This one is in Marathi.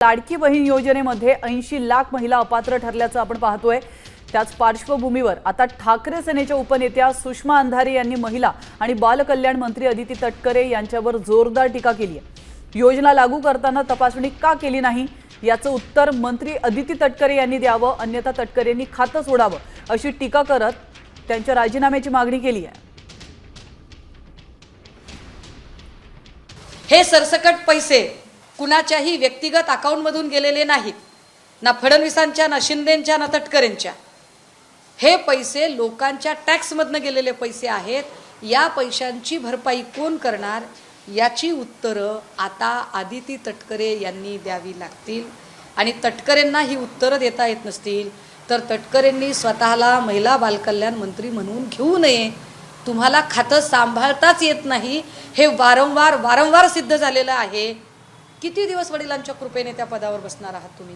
लाडकी बहीण योजनेमध्ये 80 लाख महिला अपात्र ठरल्याचं आपण पाहतोय। त्याच पार्श्वभूमीवर आता ठाकरे सेनेच्या उपनेत्या सुषमा अंधारे यांनी महिला आणि बाल कल्याण मंत्री अदिती तटकरे यांच्यावर जोरदार टीका केली आहे। योजना लागू करताना तपासणी का केली नाही याचं उत्तर मंत्री अदिती तटकरे यांनी द्यावं, अन्यथा तटकरेंनी खातं सोडावं अशी टीका करत त्यांच्या राजीनाम्याची मागणी केली आहे। हे सरसकट पैसे कुणाच्याही व्यक्तिगत अकाउंटमधून गेलेले नाहीत, ना फडणवीसांच्या, ना शिंदेंच्या, ना तटकरेंच्या। हे पैसे लोकांच्या टॅक्समधनं गेलेले पैसे आहेत। या पैशांची भरपाई कोण करणार याची उत्तरं आता अदिती तटकरे यांनी द्यावी लागतील। आणि तटकरेंना ही उत्तरं देता येत नसतील तर तटकरेंनी स्वतःला महिला बालकल्याण मंत्री म्हणून घेऊ नये। तुम्हाला खातं सांभाळताच येत नाही हे वारंवार सिद्ध झालेलं आहे। किती दिवस वडिलांच्या कृपेने त्या पदावर बसणार आहात तुम्ही?